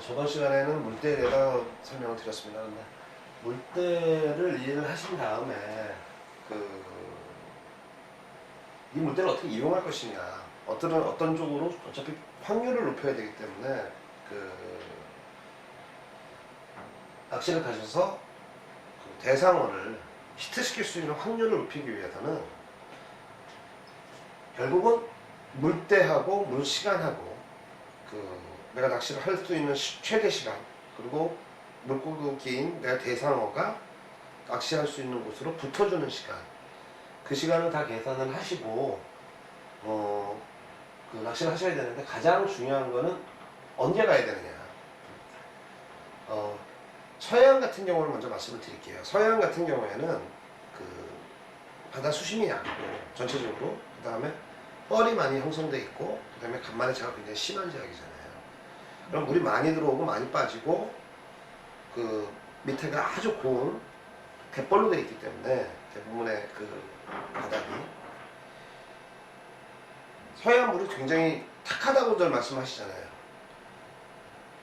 저번 시간에는 물대에 대해서 설명을 드렸습니다. 근데 물대를 이해를 하신 다음에 이 물대를 어떻게 이용할 것이냐, 어떤 쪽으로 어차피 확률을 높여야 되기 때문에 낚시를 가셔서 대상어를 히트시킬 수 있는 확률을 높이기 위해서는 결국은 물대하고 물시간하고 내가 낚시를 할 수 있는 최대 시간, 그리고 물고기인 내가 대상어가 낚시할 수 있는 곳으로 붙어주는 시간, 그 시간을 다 계산을 하시고 낚시를 하셔야 되는데, 가장 중요한 거는 언제 가야 되느냐. 서해안 같은 경우를 먼저 말씀을 드릴게요. 서해안 같은 경우에는 바다 수심이 얕고 전체적으로, 그 다음에 뻘이 많이 형성돼 있고, 그 다음에 간만에 제가 굉장히 심한 지역이잖아요. 그럼 물이 많이 들어오고 많이 빠지고, 밑에가 아주 고운 갯벌로 되어 있기 때문에 대부분의 바닥이, 서해안 물이 굉장히 탁하다고들 말씀하시잖아요.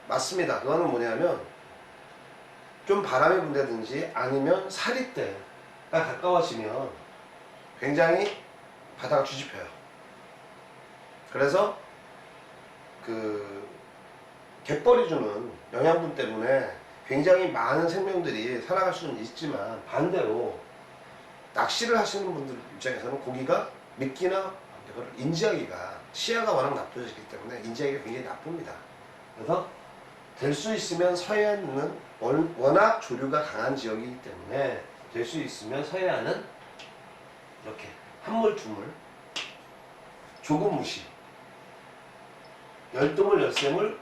맞습니다. 그거는 뭐냐면 좀 바람이 분다든지 아니면 사리대가 가까워지면 굉장히 바다가 뒤집혀요. 그래서 갯벌이 주는 영양분 때문에 굉장히 많은 생명들이 살아갈 수는 있지만, 반대로 낚시를 하시는 분들 입장에서는 고기가 미끼나 이걸 인지하기가, 시야가 워낙 나빠지기 때문에 인지하기가 굉장히 나쁩니다. 그래서 될 수 있으면 서해안은 워낙 조류가 강한 지역이기 때문에, 될 수 있으면 서해안은 이렇게 한물 두물, 조금 무시, 열두물 열세물,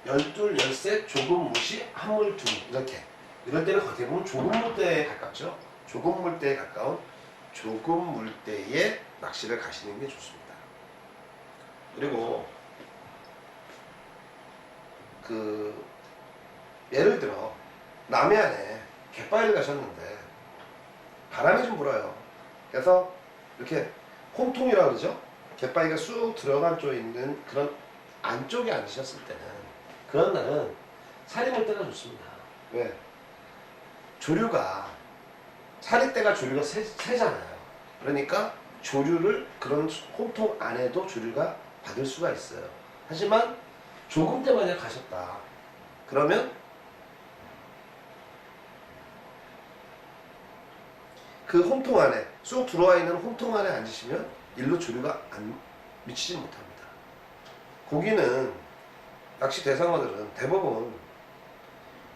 열둘 열셋, 조금 무시, 한물 두물, 이렇게. 이럴 때는 대부분 조금 물대에 가깝죠. 조금 물대에 가까운 조금 물대에 낚시를 가시는 게 좋습니다. 그리고 예를 들어 남해안에 갯바위를 가셨는데 바람이 좀 불어요. 그래서 이렇게 홍통이라고 그러죠. 갯바위가 쑥 들어간 쪽에 있는 그런 안쪽에 앉으셨을 때는, 그런 날은 사리물대가 좋습니다. 왜? 사리대가 조류가 세잖아요. 그러니까 그런 홍통 안에도 조류가 받을 수가 있어요. 하지만 조금 때 만약 가셨다 그러면 홍통 안에 쑥 들어와 있는 홍통 안에 앉으시면 일로 조류가 미치지 못합니다. 고기는, 낚시 대상어들은 대부분,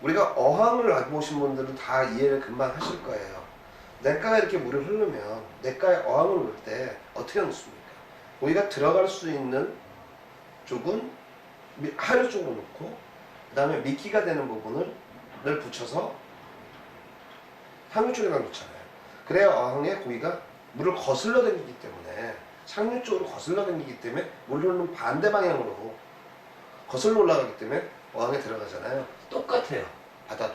우리가 어항을 알고 오신 분들은 다 이해를 금방 하실 거예요. 냇가에 이렇게 물을 흐르면 냇가에 어항을 놓을 때 어떻게 놓습니까? 고기가 들어갈 수 있는 쪽은 하류 쪽으로 놓고, 그 다음에 미끼가 되는 부분을 붙여서 상류 쪽에다 놓잖아요. 그래야 어항에 고기가 물을 거슬러 다니기 때문에, 상류 쪽으로 거슬러 다니기 때문에 물 흐르는 반대 방향으로 거슬러 올라가기 때문에 어항에 들어가잖아요. 똑같아요. 바다도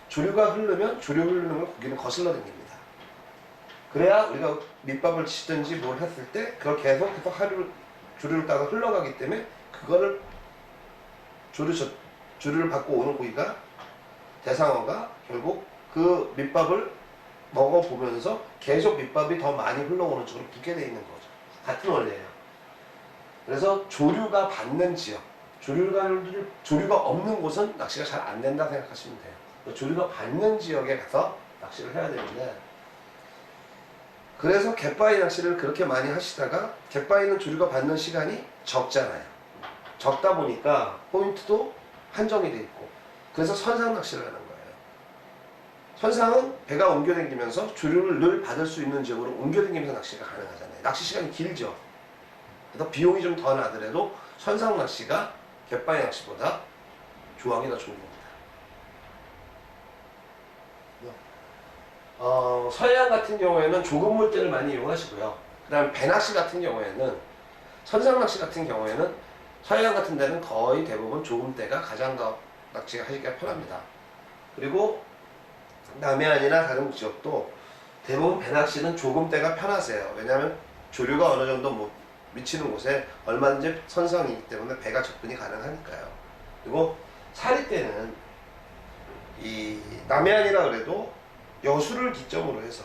조류가 흐르면, 조류 흐르는 걸 고기는 거슬러 다닙니다. 그래야 우리가 밑밥을 치든지 뭘 했을 때 그걸 계속해서 조류를 따가 흘러가기 때문에, 그거를 조류를 받고 오는 고기가, 대상어가 결국 그 밑밥을 먹어보면서 계속 밑밥이 더 많이 흘러오는 쪽으로 붙게 되어 있는 거죠. 같은 원리예요. 그래서 조류가 받는 지역, 조류가 없는 곳은 낚시가 잘 안 된다 생각하시면 돼요. 조류가 받는 지역에 가서 낚시를 해야 되는데, 그래서 갯바위 낚시를 그렇게 많이 하시다가, 갯바위는 조류가 받는 시간이 적잖아요. 적다 보니까 포인트도 한정이 돼 있고, 그래서 선상 낚시를 하는 거예요. 선상은 배가 옮겨다니면서 조류를 늘 받을 수 있는 지역으로 옮겨다니면서 낚시가 가능하잖아요. 낚시 시간이 길죠. 그래서 비용이 좀 더 나더라도 선상 낚시가 갯바위 낚시보다 조항이 더 좋은 겁니다. 서해안 같은 경우에는 조금 물대를 많이 이용하시고요. 그 다음에 배낚시 같은 경우에는, 선상 낚시 같은 경우에는 서해안 같은 데는 거의 대부분 조금대가 가장 더 낚시가 하기가 편합니다. 그리고 남해안이나 다른 지역도 대부분 배낚시는 조금대가 편하세요. 왜냐하면 조류가 어느 정도 미치는 곳에 얼마든지 선상이기 때문에 배가 접근이 가능하니까요. 그리고 사리떼는 이 남해안이라 그래도 여수를 기점으로 해서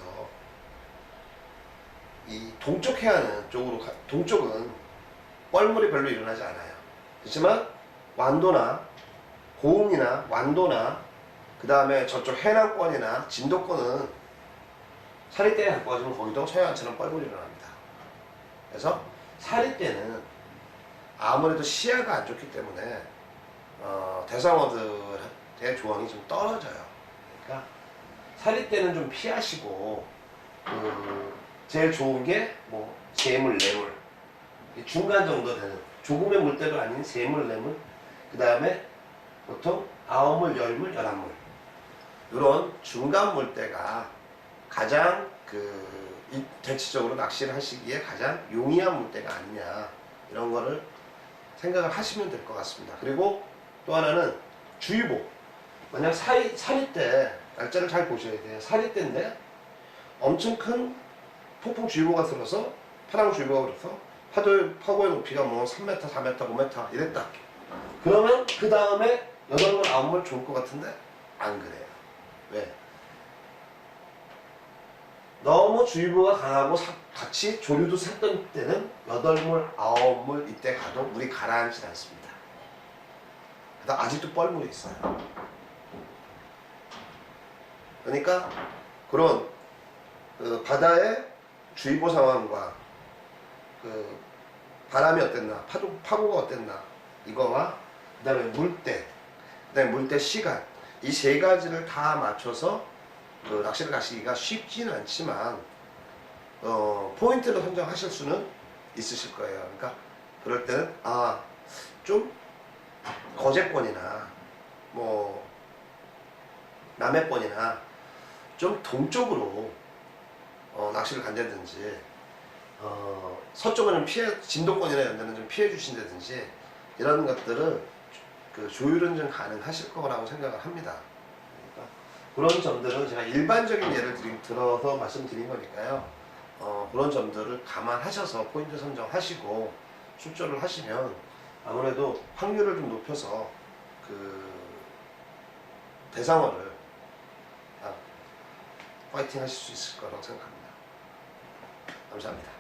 이 동쪽 해안은 동쪽은 뻘물이 별로 일어나지 않아요. 그렇지만 완도나 고흥이나 완도나 그 다음에 저쪽 해남권이나 진도권은 사리떼에 갖고 와주면 거기도 서해안처럼 뻘물이 일어납니다. 그래서 사리떼는 아무래도 시야가 안 좋기 때문에 대상어들의 조항이 좀 떨어져요. 그러니까 사리떼는 좀 피하시고 제일 좋은 게 뭐 세물, 뇌물 중간 정도 되는 조금의 물때도 아닌 세물, 뇌물 그 다음에 보통 아홉물, 열물, 열한물 이런 중간 물때가 가장 대체적으로 낚시를 하시기에 가장 용이한 물때가 아니냐 이런 거를 생각을 하시면 될 것 같습니다. 그리고 또 하나는 주의보. 만약 사리떼 날짜를 잘 보셔야 돼요. 사리떼인데 엄청 큰 폭풍주의보가 들어서 파랑주의보가 들어서 파고의 높이가 뭐 3m, 4m, 5m 이랬다. 그러면 그 다음에 8물, 9물 좋을 것 같은데 안 그래요. 왜? 너무 주의보가 강하고 같이 조류도 샜던 때는 8물, 9물 이때 가도 물이 가라앉지 않습니다. 아직도 뻘물이 있어요. 그러니까 그런 바다의 주의보 상황과 바람이 어땠나, 파고가 어땠나 이거와 그 다음에 물때, 그 다음에 물때 시간 이 세 가지를 다 맞춰서 낚시를 가시기가 쉽지는 않지만 포인트를 선정하실 수는 있으실 거예요. 그러니까 그럴 때는 좀 거제권이나 뭐 남해권이나 좀 동쪽으로 낚시를 간다든지 서쪽에는 진도권이나 이런 데는 좀 피해 주신다든지 이런 것들을 조율은 좀 가능하실 거라고 생각을 합니다. 그러니까 그런 점들은 제가 일반적인 예를 들어서 말씀드린 거니까요. 그런 점들을 감안하셔서 포인트 선정하시고 출조를 하시면 아무래도 확률을 좀 높여서 대상어를 파이팅 하실 수 있을 거라고 생각합니다. 감사합니다.